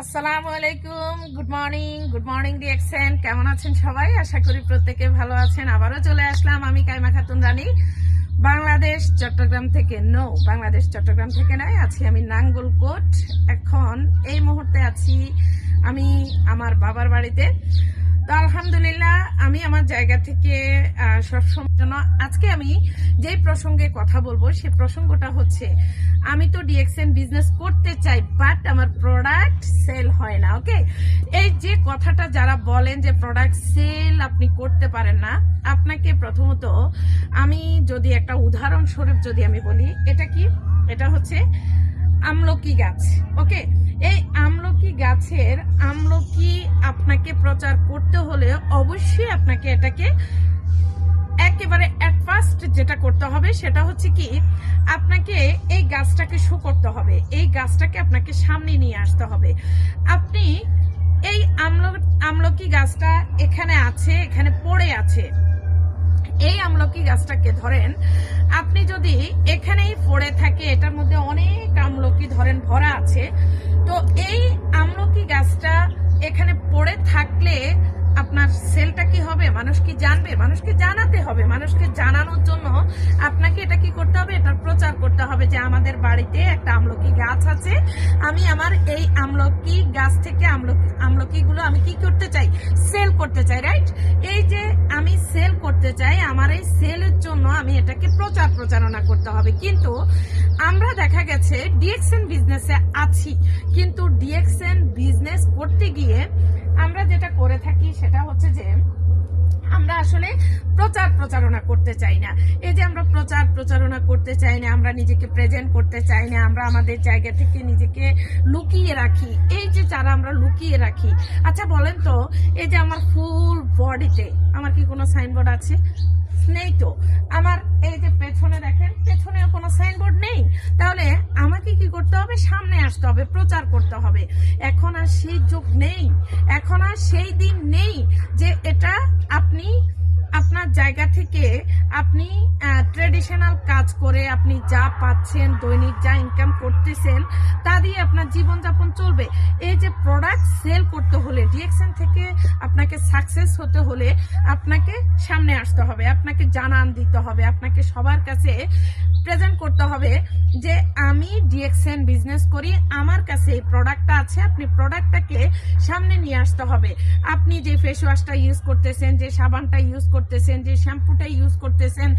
আসসালামু আলাইকুম, good morning DXN. কেমন আছেন সবাই? আশা করি প্রত্যেকে ভালো আছেন। আবারও চলে আসলাম আমি কাইমা খাতুন রানী, বাংলাদেশ চট্টগ্রাম থেকে। বাংলাদেশ চট্টগ্রাম থেকে নয়, আছি আমি নাঙ্গলকোট। এখন এই মুহূর্তে আছি আমি আমার বাবার বাড়িতে। তো আলহামদুলিল্লাহ, আমি আমার জায়গা থেকে সবসময় জন্য আজকে আমি যে প্রসঙ্গে কথা বলবো সে প্রসঙ্গটা হচ্ছে, আমি তো ডিএক্সএন বিজনেস করতে চাই, বাট আমার প্রোডাক্ট সেল হয় না। ওকে, এই যে কথাটা যারা বলেন যে প্রোডাক্ট সেল আপনি করতে পারেন না, আপনাকে প্রথমত আমি যদি একটা উদাহরণস্বরূপ যদি আমি বলি, এটা কি? এটা হচ্ছে আমলকি গাছ। ওকে, এই আমলকি গাছের আমলকি আপনাকে প্রচার করতে হলে অবশ্যই আপনাকে এটাকে একেবারে অ্যাট ফার্স্ট যেটা করতে হবে সেটা হচ্ছে কি, আপনাকে এই গাছটাকে শো করতে হবে, এই গাছটাকে আপনাকে সামনে নিয়ে আসতে হবে। আপনি এই আমলকি গাছটা এখানে আছে, এখানে পড়ে আছে, এই আমলকি গাছটাকে ধরেন আপনি যদি এখানেই পড়ে থাকে, এটার মধ্যে অনেক আমলকি ধরেন ভরা আছে, তো এই আমলকি গাছটা এখানে পড়ে থাকলে আপনার সেলটা কি হবে? মানুষ কি জানবে? মানুষকে জানাতে হবে। মানুষকে জানানোর জন্য আপনাকে এটা কি করতে হবে? এটার প্রচার করতে হবে যে আমাদের বাড়িতে একটা আমলকি গাছ আছে, আমি আমার এই আমলকি গাছ থেকে আমলকিগুলো আমি কি করতে চাই? সেল করতে চাই, রাইট? এই যে আমি সেল করতে চাই, আমার এই সেলের জন্য আমি এটাকে প্রচারণা করতে হবে। কিন্তু আমরা দেখা গেছে ডিএক্সএন বিজনেসে আছি, কিন্তু ডিএক্সএন বিজনেস করতে গিয়ে আমরা যেটা করে থাকি সেটা হচ্ছে যে আমরা আসলে প্রচারণা করতে চাই না। এই যে আমরা প্রচারণা করতে চাই না, আমরা নিজেকে প্রেজেন্ট করতে চাই না, আমরা আমাদের জায়গা থেকে নিজেকে লুকিয়ে রাখি। এই যে যারা আমরা লুকিয়ে রাখি, আচ্ছা বলেন তো, এই যে আমার ফুল বডিতে আমার কি কোনো সাইনবোর্ড আছে? নেই তো। আমার এই যে পেছনে দেখেন, পেছনে কোনো সাইনবোর্ড নেই। তাহলে আমাকে কি করতে হবে? সামনে আসতে হবে, প্রচার করতে হবে। এখন আর সেই যুগ নেই, এখন আর সেই দিন নেই যে এটা আপনি আপনার জায়গা থেকে আপনি ট্রেডিশনাল কাজ করে আপনি যা পাচ্ছেন, দৈনিক যা ইনকাম করতেছেন, তা দিয়ে আপনার জীবনযাপন চলবে। এই যে প্রোডাক্ট সেল করতে হলে, ডিএক্সএন থেকে আপনাকে সাকসেস হতে হলে আপনাকে সামনে আসতে হবে, আপনাকে জানান দিতে হবে, আপনাকে সবার কাছে প্রেজেন্ট করতে হবে যে আমি ডিএক্সএন বিজনেস করি, আমার কাছে এই প্রোডাক্টটা আছে। আপনি প্রোডাক্টটাকে সামনে নিয়ে আসতে হবে। আপনি যে ফেস ওয়াশটা ইউজ করতেছেন, যে সাবানটা ইউজ করতেছেন, যে শ্যাম্পুটা ইউজ করতেছেন,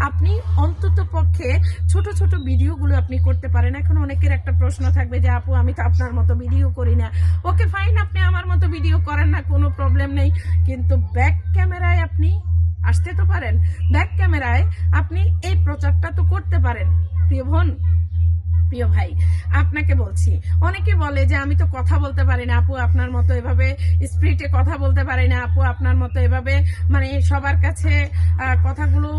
আপনি অন্তত পক্ষে ছোট ছোট ভিডিওগুলো আপনি করতে পারেন। এখন অনেকের একটা প্রশ্ন থাকবে যে আপু আমি তো আপনার মতো ভিডিও করি না। ওকে ফাইন, আপনি আমার মতো ভিডিও করেন না, কোনো প্রবলেম নেই, কিন্তু ব্যাক ক্যামেরায় আপনি আসতে তো পারেন, ব্যাক ক্যামেরায় আপনি এই প্রচারটা তো করতে পারেন। প্রিয় বোন, প্রিয় ভাই, আপনাকে বলছি, অনেকে বলে যে আমি তো কথা বলতে পারি না আপু, আপনার মতো এভাবে স্পিরিটে কথা বলতে পারি না আপু, আপনার মতো এভাবে মানে সবার কাছে কথাগুলো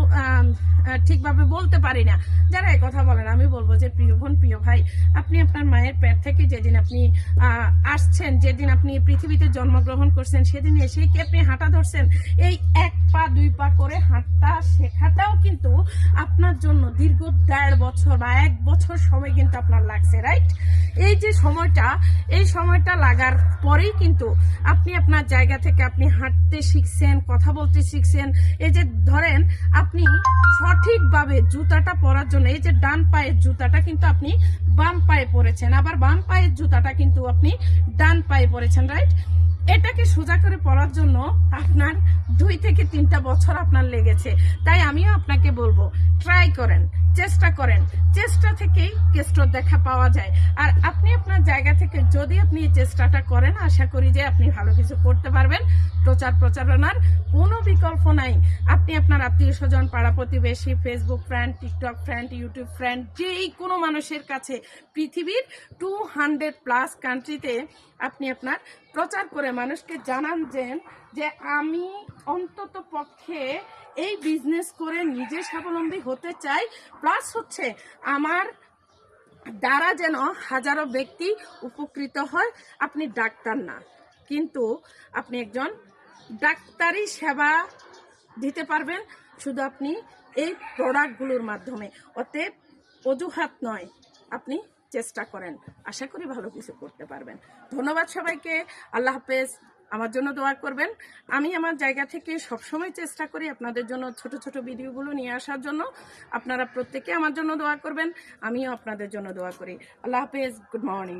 ঠিকভাবে বলতে পারি না। যারা এই কথা বলেন, আমি বলবো যে প্রিয় বোন, প্রিয় ভাই, আপনি আপনার মায়ের পেট থেকে যেদিন আপনি আসছেন, যেদিন আপনি পৃথিবীতে জন্মগ্রহণ করছেন, সেদিন এসেই কি আপনি হাঁটা ধরছেন? এই 1 পা 2 পা করে হাঁটা শেখাটাও কিন্তু আপনার জন্য দীর্ঘ 1.5 বছর বা 1 বছর সময় কিন্তু আপনার লাগছে, রাইট? এই যে সময়টা, এই সময়টা লাগার পরেই কিন্তু আপনি আপনার জায়গা থেকে আপনি হাঁটতে শিখছেন, কথা বলতে শিখছেন। এই যে ধরেন আপনি সঠিকভাবে জুতাটা পরার জন্য, এই যে ডান পায়ের জুতাটা কিন্তু আপনি বাম পায়ে পরেছেন, আবার বাম পায়ের জুতাটা কিন্তু আপনি ডান পায়ে পরেছেন, রাইট? এটাকে সোজা করে পড়ার জন্য আপনার 2 থেকে 3টা বছর আপনার লেগেছে। তাই আমিও আপনাকে বলবো, ট্রাই করেন, চেষ্টা করেন, চেষ্টা থেকেই কেষ্ট দেখা পাওয়া যায়। আর আপনি আপনার জায়গা থেকে যদি আপনি এই চেষ্টাটা করেন, আশা করি যে আপনি ভালো কিছু করতে পারবেন। প্রচারণার কোনো বিকল্প নাই। আপনি আপনার আত্মীয় স্বজন, পাড়া প্রতিবেশী, Facebook friend, TikTok friend, YouTube friend, যেই কোনো মানুষের কাছে পৃথিবীর 200+ কান্ট্রিতে আপনি আপনার প্রচার করে মানুষকে জানান যে আমি অন্তত পক্ষে এই বিজনেস করে নিজে স্বাবলম্বী হতে চাই, প্লাস হচ্ছে আমার দ্বারা যেন হাজারো ব্যক্তি উপকৃত হয়। আপনি ডাক্তার না, কিন্তু আপনি একজন ডাক্তারি সেবা দিতে পারবেন শুধু আপনি এই প্রোডাক্টগুলোর মাধ্যমে। অতএব অজুহাত নয়, আপনি চেষ্টা করেন, আশা করি ভালো কিছু করতে পারবেন। ধন্যবাদ সবাইকে। আল্লাহ হাফেজ। আমার জন্য দোয়া করবেন। আমি আমার জায়গা থেকে সবসময় চেষ্টা করি আপনাদের জন্য ছোট ছোট ভিডিওগুলো নিয়ে আসার জন্য। আপনারা প্রত্যেকে আমার জন্য দোয়া করবেন, আমিও আপনাদের জন্য দোয়া করি। আল্লাহ হাফেজ। Good morning.